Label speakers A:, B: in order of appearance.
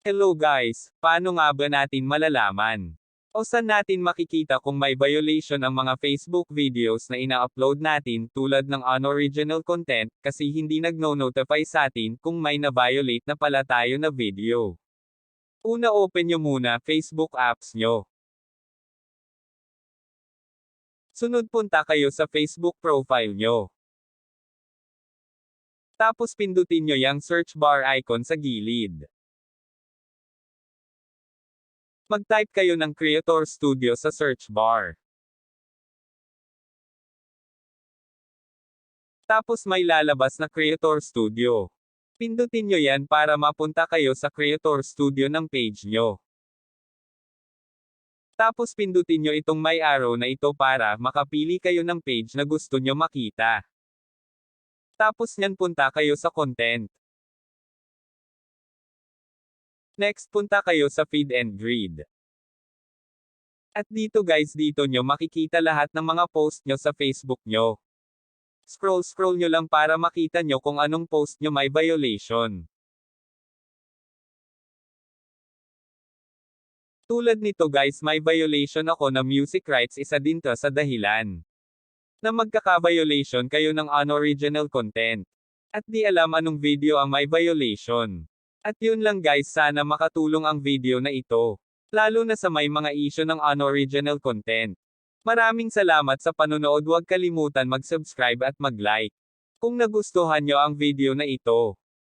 A: Hello guys, paano nga ba natin malalaman? O saan natin makikita kung may violation ang mga Facebook videos na ina-upload natin tulad ng unoriginal content kasi hindi nagno-notify sa atin kung may na-violate na pala tayo na video. Una, open nyo muna Facebook apps nyo. Sunod, punta kayo sa Facebook profile nyo. Tapos pindutin nyo yung search bar icon sa gilid. Mag-type kayo ng Creator Studio sa search bar. Tapos may lalabas na Creator Studio. Pindutin nyo yan para mapunta kayo sa Creator Studio ng page nyo. Tapos pindutin nyo itong may arrow na ito para makapili kayo ng page na gusto nyo makita. Tapos nyan punta kayo sa content. Next, punta kayo sa feed and grid. At dito guys, dito nyo makikita lahat ng mga post nyo sa Facebook nyo. Scroll nyo lang para makita nyo kung anong post nyo may violation. Tulad nito guys, may violation ako na music rights, isa din to sa dahilan na magkaka-violation kayo ng unoriginal content. At di alam anong video ang may violation. At yun lang guys, sana makatulong ang video na ito. Lalo na sa may mga issue ng unoriginal content. Maraming salamat sa panonood, huwag kalimutan mag-subscribe at mag-like kung nagustuhan nyo ang video na ito.